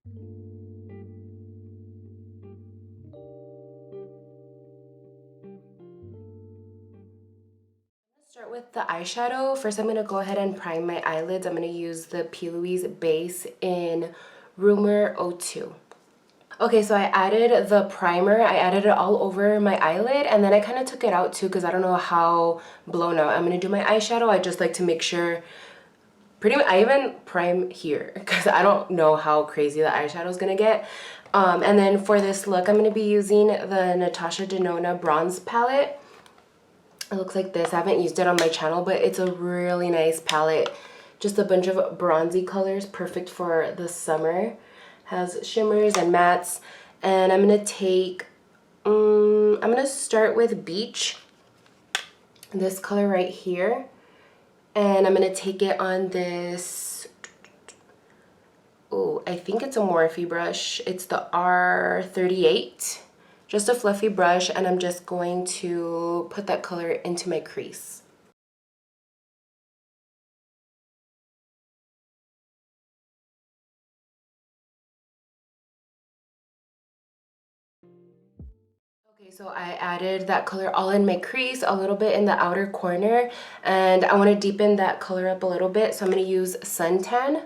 Start with the eyeshadow. First, I'm going to go ahead and prime my eyelids. I'm going to use the P. Louise base in Rumor 02. Okay, so I added the primer. I added it all over my eyelid, and then I kind of took it out too because I don't know how blown out I'm going to do my eyeshadow. I just like to make sure, pretty much, I even prime here because I don't know how crazy the eyeshadow is going to get. And then for this look, I'm going to be using the Natasha Denona Bronze Palette. It looks like this. I haven't used it on my channel, but it's a really nice palette. Just a bunch of bronzy colors, perfect for the summer. Has shimmers and mattes. And I'm going to take, I'm going to start with Beach, this color right here. And I'm going to take it on this, oh, I think it's a Morphe brush. It's the R38. Just a fluffy brush, and I'm just going to put that color into my crease. Okay, so I added that color all in my crease, a little bit in the outer corner, and I want to deepen that color up a little bit, so I'm going to use Suntan.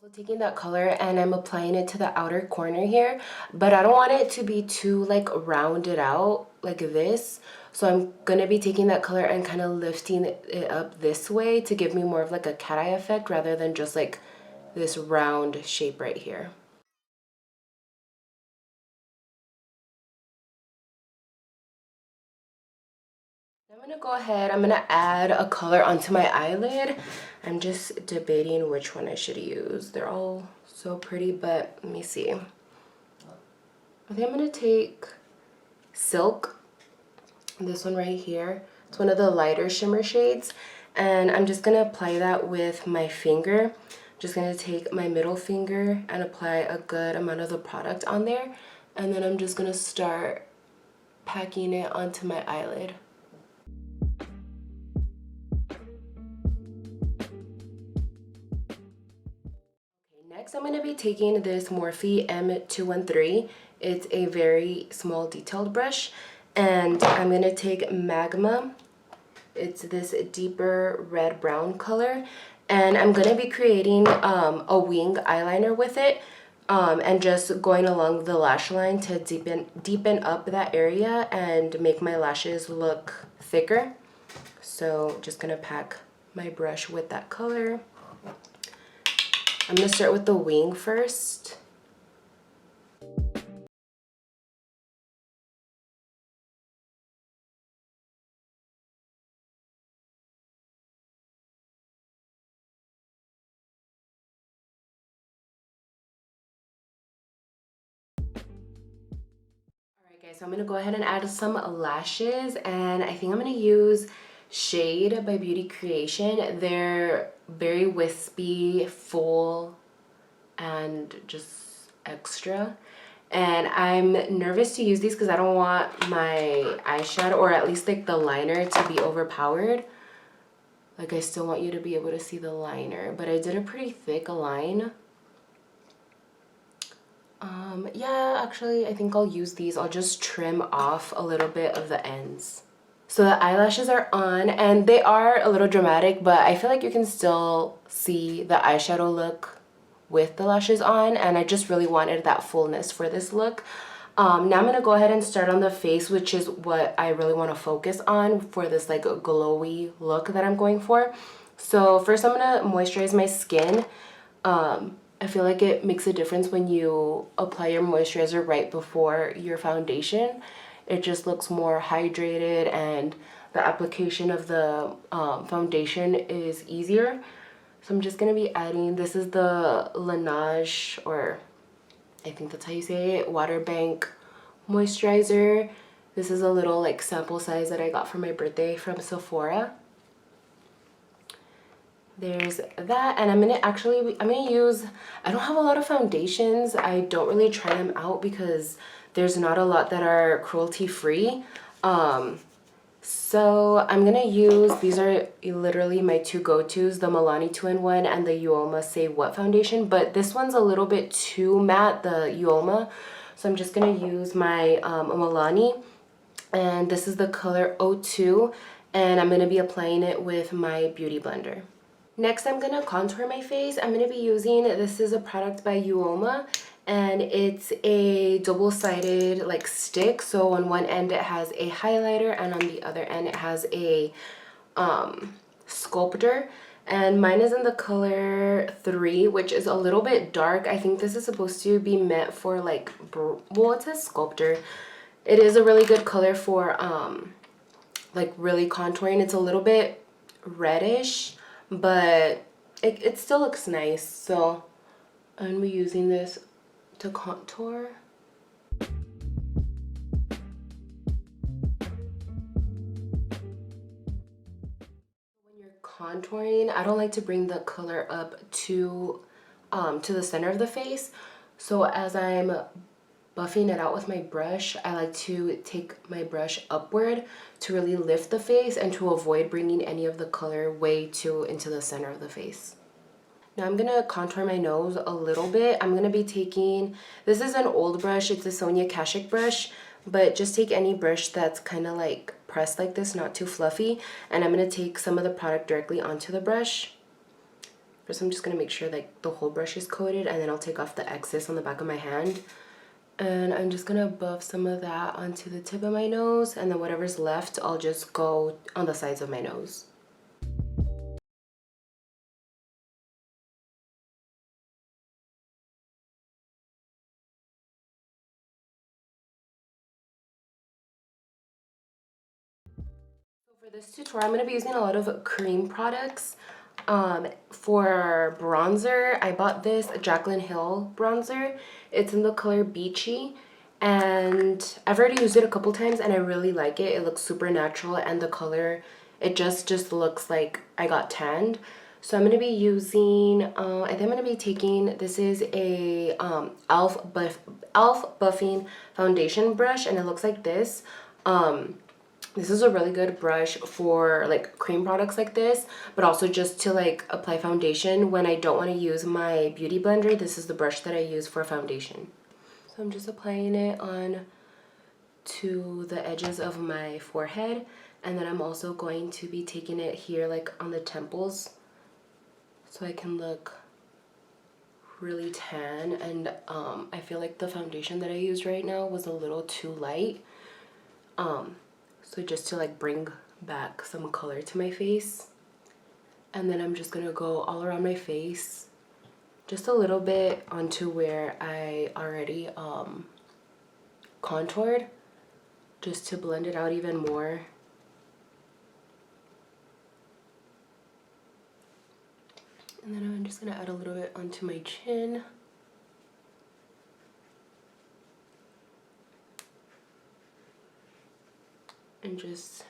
Also taking that color and I'm applying it to the outer corner here, but I don't want it to be too like rounded out like this. So I'm gonna be taking that color and kind of lifting it up this way to give me more of like a cat eye effect rather than just like this round shape right here. I'm gonna go ahead, I'm gonna add a color onto my eyelid. I'm just debating which one I should use. They're all so pretty, but let me see. I think I'm gonna take Silk, this one right here. It's one of the lighter shimmer shades, and I'm just gonna apply that with my finger. Just gonna take my middle finger and apply a good amount of the product on there, and then I'm just gonna start packing it onto my eyelid. Next, I'm going to be taking this Morphe M213. It's a very small detailed brush, and I'm going to take Magma. It's this deeper red-brown color, and I'm going to be creating a wing eyeliner with it, and just going along the lash line to deepen up that area and make my lashes look thicker. So just going to pack my brush with that color. I'm going to start with the wing first. Alright guys, so I'm going to go ahead and add some lashes, and I think I'm going to use Shade by Beauty Creation. They're very wispy, full, and just extra. And I'm nervous to use these because I don't want my eyeshadow, or at least like the liner, to be overpowered. Like, I still want you to be able to see the liner, but I did a pretty thick line. Yeah, actually, I think I'll use these. I'll just trim off a little bit of the ends. So the eyelashes are on, and they are a little dramatic, but I feel like you can still see the eyeshadow look with the lashes on, and I just really wanted that fullness for this look. Now I'm going to go ahead and start on the face, which is what I really want to focus on for this like glowy look that I'm going for. So first I'm going to moisturize my skin. I feel like it makes a difference when you apply your moisturizer right before your foundation. It just looks more hydrated, and the application of the foundation is easier. So I'm just going to be adding, this is the Laneige, or I think that's how you say it, Water Bank moisturizer. This is a little like sample size that I got for my birthday from Sephora. there's that. And I'm gonna use, I don't have a lot of foundations. I don't really try them out because there's not a lot that are cruelty free. So I'm gonna use, these are literally my two go-tos, the Milani 2-in-1 and the Uoma Say What foundation, but this one's a little bit too matte, the Uoma. So I'm just gonna use my Milani, and this is the color 02, and I'm gonna be applying it with my Beauty Blender. Next, I'm gonna contour my face. I'm gonna be using, this is a product by Uoma, and it's a double-sided like stick. So on one end it has a highlighter, and on the other end it has a sculptor. And mine is in the color 3, which is a little bit dark. I think this is supposed to be meant for like, well, it says sculptor. It is a really good color for like really contouring. It's a little bit reddish, but it still looks nice. So I'm gonna be using this to contour. When you're contouring, I don't like to bring the color up to the center of the face. So as I'm buffing it out with my brush, I like to take my brush upward to really lift the face and to avoid bringing any of the color way too into the center of the face. Now I'm gonna contour my nose a little bit. I'm gonna be taking, this is an old brush, it's a Sonia Kashuk brush, but just take any brush that's kind of like pressed like this, not too fluffy, and I'm gonna take some of the product directly onto the brush. First I'm just gonna make sure like the whole brush is coated, and then I'll take off the excess on the back of my hand. And I'm just gonna buff some of that onto the tip of my nose, and then whatever's left, I'll just go on the sides of my nose. For this tutorial, I'm going to be using a lot of cream products. For bronzer, I bought this Jaclyn Hill bronzer. It's in the color Beachy, and I've already used it a couple times and I really like it. It looks super natural, and the color, it just looks like I got tanned. So I'm going to be using, I think I'm going to be taking, this is a Elf Buffing Foundation brush, and it looks like this. This is a really good brush for like cream products like this, but also just to like apply foundation when I don't want to use my beauty blender. This is the brush that I use for foundation. So I'm just applying it on to the edges of my forehead, and then I'm also going to be taking it here like on the temples so I can look really tan. And I feel like the foundation that I used right now was a little too light. So just to like bring back some color to my face. And then I'm just gonna go all around my face, just a little bit onto where I already contoured, just to blend it out even more. And then I'm just gonna add a little bit onto my chin. And just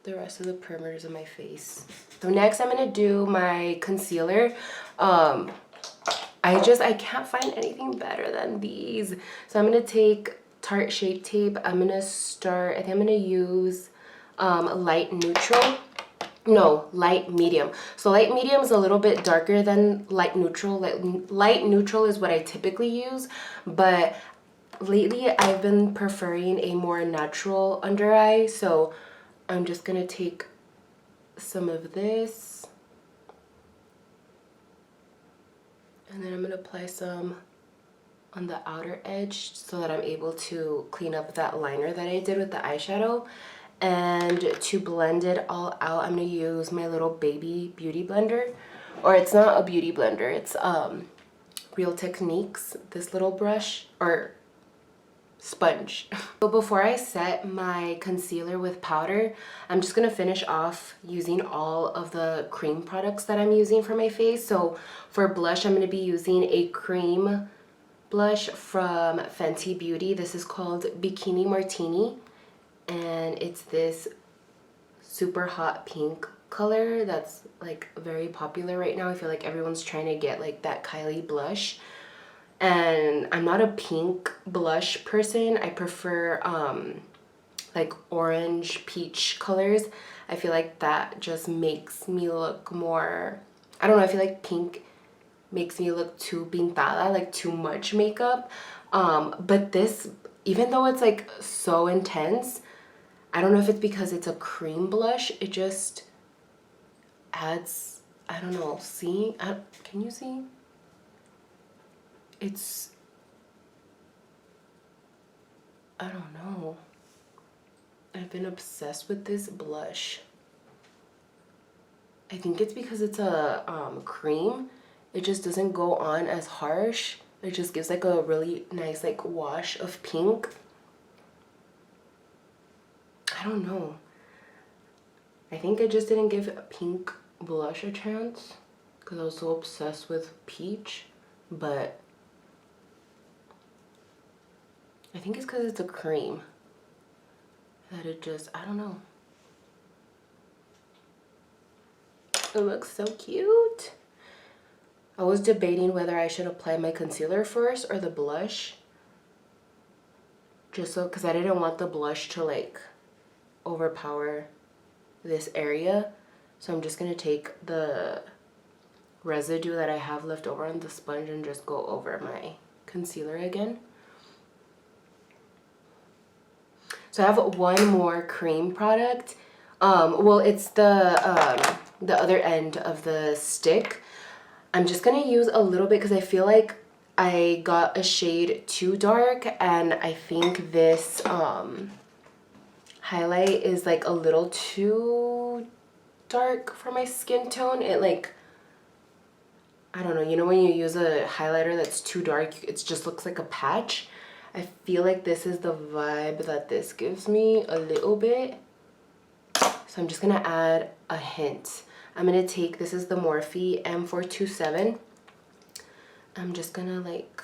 the rest of the perimeters of my face. So next I'm gonna do my concealer. I can't find anything better than these. So I'm gonna take Tarte Shape Tape. I'm gonna start, I think I'm gonna use light neutral. No, light medium. So light medium is a little bit darker than light neutral. Light neutral is what I typically use, but lately I've been preferring a more natural under eye, so I'm just gonna take some of this, and then I'm gonna apply some on the outer edge so that I'm able to clean up that liner that I did with the eyeshadow. And to blend it all out, I'm gonna use my little baby beauty blender, or it's not a beauty blender, it's Real Techniques, this little brush, or sponge. So before I set my concealer with powder, I'm just gonna finish off using all of the cream products that I'm using for my face. So for blush, I'm gonna be using a cream blush from Fenty Beauty. This is called Bikini Martini, and it's this super hot pink color that's like very popular right now. I feel like everyone's trying to get like that Kylie blush. And I'm not a pink blush person. I prefer like orange peach colors. I feel like that just makes me look more, I don't know, I feel like pink makes me look too pintada, like too much makeup. But this, even though it's like so intense, I don't know if it's because it's a cream blush, it just adds, I don't know, see? Can you see? It's, I don't know. I've been obsessed with this blush. I think it's because it's a cream. It just doesn't go on as harsh. It just gives like a really nice like wash of pink. I don't know. I think I just didn't give pink blush a chance because I was so obsessed with peach. But I think it's because it's a cream that it just, I don't know. It looks so cute. I was debating whether I should apply my concealer first or the blush. Just so, because I didn't want the blush to like overpower this area. So I'm just going to take the residue that I have left over on the sponge and just go over my concealer again. So I have one more cream product. Well, it's the other end of the stick. I'm just gonna use a little bit because I feel like I got a shade too dark, and I think this highlight is like a little too dark for my skin tone. It like, I don't know, you know when you use a highlighter that's too dark, it just looks like a patch. I feel like this is the vibe that this gives me a little bit. So I'm just gonna add a hint. I'm gonna take, this is the Morphe M427. I'm just gonna like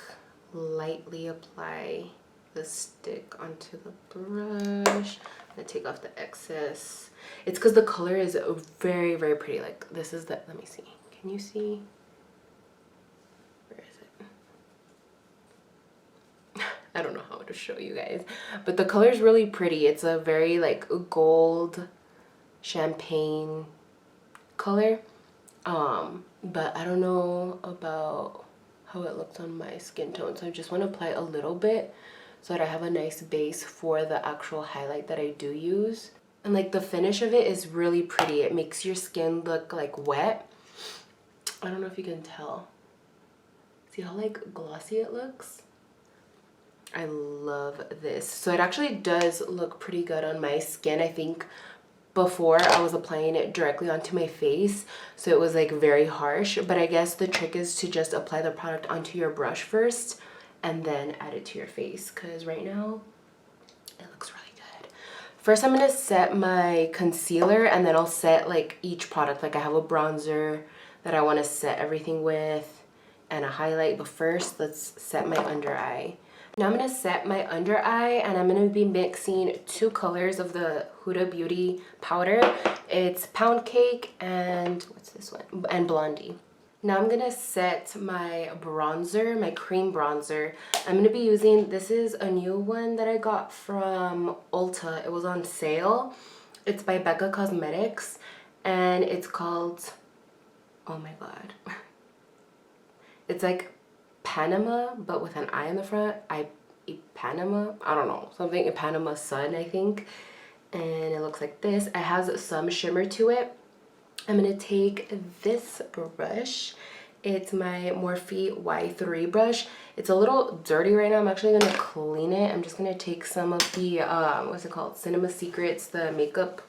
lightly apply the stick onto the brush. I'm gonna take off the excess. It's because the color is very, very pretty. Like this is the, let me see. Can you see? Where is it? I don't know how to show you guys, but the color is really pretty. It's a very like gold champagne color. But I don't know about how it looks on my skin tone. So I just want to apply a little bit so that I have a nice base for the actual highlight that I do use. And like the finish of it is really pretty. It makes your skin look like wet. I don't know if you can tell. See how like glossy it looks? I love this. So it actually does look pretty good on my skin. I think before I was applying it directly onto my face, so it was like very harsh, but I guess the trick is to just apply the product onto your brush first and then add it to your face, because right now it looks really good. First I'm going to set my concealer, and then I'll set like each product. Like I have a bronzer that I want to set everything with and a highlight, but first let's set my under eye. Now I'm going to set my under eye, and I'm going to be mixing two colors of the Huda Beauty powder. It's Pound Cake and what's this one? And Blondie. Now I'm going to set my bronzer, my cream bronzer. I'm going to be using, this is a new one that I got from Ulta. It was on sale. It's by Becca Cosmetics, and it's called, oh my god. It's like Panama, but with an I in the front. Panama, I don't know, something in Panama Sun, I think. And it looks like this. It has some shimmer to it. I'm gonna take this brush. It's my Morphe Y3 brush. It's a little dirty right now. I'm actually gonna clean it. I'm just gonna take some of the what's it called, Cinema Secrets, the makeup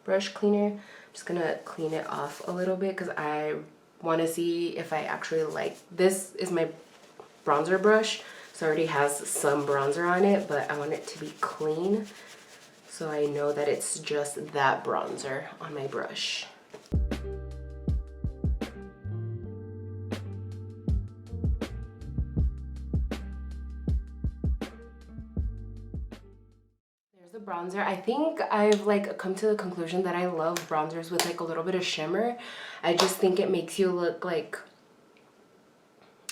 brush cleaner. I'm just gonna clean it off a little bit because I want to see if I actually like this. Is my bronzer brush, so it already has some bronzer on it, but I want it to be clean so I know that it's just that bronzer on my brush. There's the bronzer. I think I've like come to the conclusion that I love bronzers with like a little bit of shimmer. I just think it makes you look like,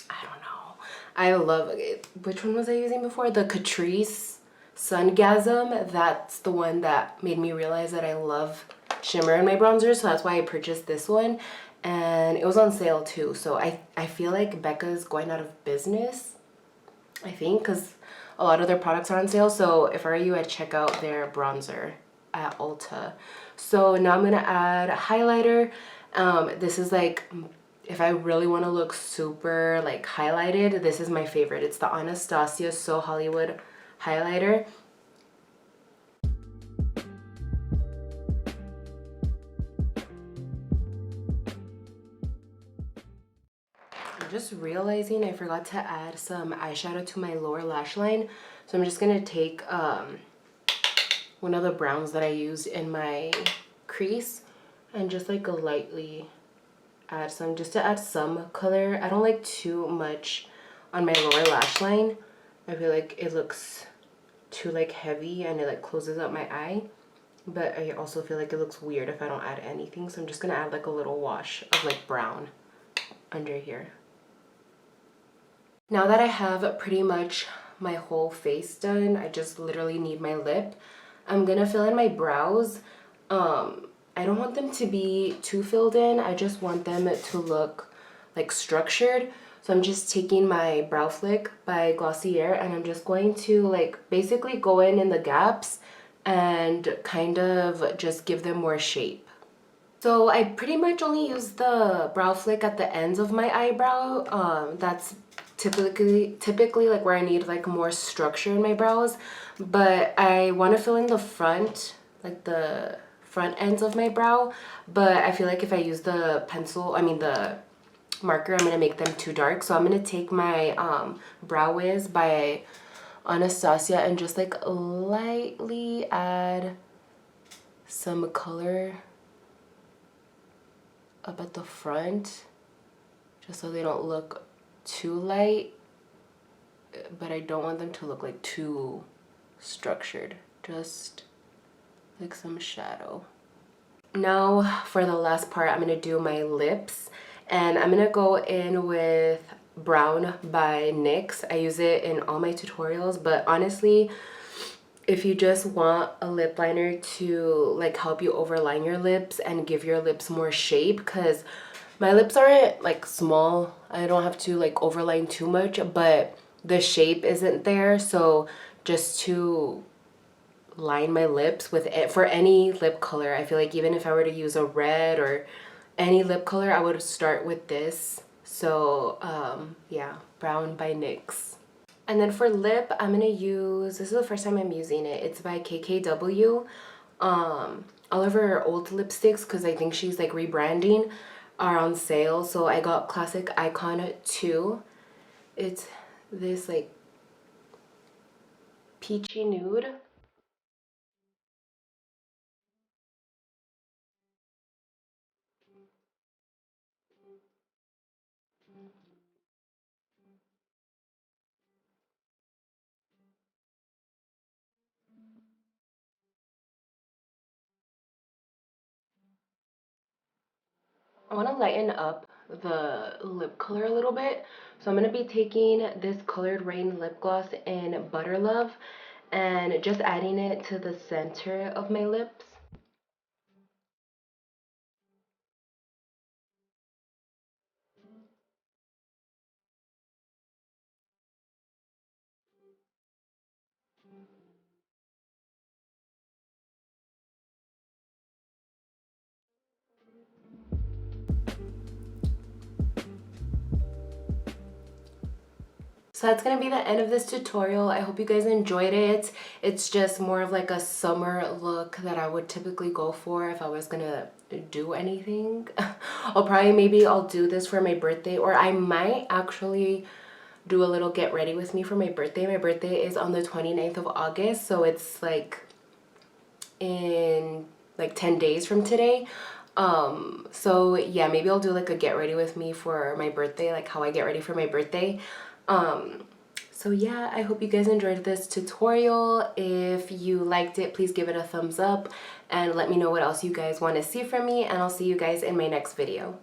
I don't know. I love it. Which one was I using before? The Catrice Sungasm. That's the one that made me realize that I love shimmer in my bronzer, so that's why I purchased this one. And it was on sale too, so I feel like Becca's going out of business, I think, because a lot of their products are on sale. So if I were you, I'd check out their bronzer at Ulta. So now I'm gonna add highlighter. This is like, if I really want to look super like highlighted, this is my favorite. It's the Anastasia So Hollywood highlighter. I'm just realizing I forgot to add some eyeshadow to my lower lash line. So I'm just gonna take one of the browns that I used in my crease and just like lightly add some, just to add some color. I don't like too much on my lower lash line. I feel like it looks too like heavy and it like closes up my eye. But I also feel like it looks weird if I don't add anything. So I'm just gonna add like a little wash of like brown under here. Now that I have pretty much my whole face done, I just literally need my lip. I'm gonna fill in my brows. I don't want them to be too filled in. I just want them to look like structured. So I'm just taking my Brow Flick by Glossier and I'm just going to like basically go in the gaps and kind of just give them more shape. So I pretty much only use the Brow Flick at the ends of my eyebrow. That's typically like where I need like more structure in my brows, but I want to fill in the front, like the front ends of my brow. But I feel like if I use the the marker, I'm gonna make them too dark. So I'm gonna take my Brow Wiz by Anastasia and just like lightly add some color up at the front, just so they don't look too light, but I don't want them to look like too structured, just like some shadow. Now for the last part, I'm gonna do my lips, and I'm gonna go in with Brown by NYX. I use it in all my tutorials, but honestly, if you just want a lip liner to like help you overline your lips and give your lips more shape, because my lips aren't like small, I don't have to like overline too much, but the shape isn't there. So just to line my lips with it, for any lip color, I feel like even if I were to use a red or any lip color, I would start with this. So yeah, Brown by NYX. And then for lip, I'm gonna use, this is the first time I'm using it, it's by KKW. All of her old lipsticks, because I think she's like rebranding, are on sale. So I got Classic Icon 2. It's this like peachy nude. I want to lighten up the lip color a little bit. So I'm going to be taking this Colored Rain lip gloss in Butter Love and just adding it to the center of my lips. So that's gonna be the end of this tutorial. I hope you guys enjoyed it. It's just more of like a summer look that I would typically go for if I was gonna do anything. I'll do this for my birthday, or I might actually do a little get ready with me for my birthday. My birthday is on the 29th of August, so it's like in like 10 days from today. So yeah, maybe I'll do like a get ready with me for my birthday, like how I get ready for my birthday. So yeah, I hope you guys enjoyed this tutorial. If you liked it, please give it a thumbs up and let me know what else you guys want to see from me, and I'll see you guys in my next video.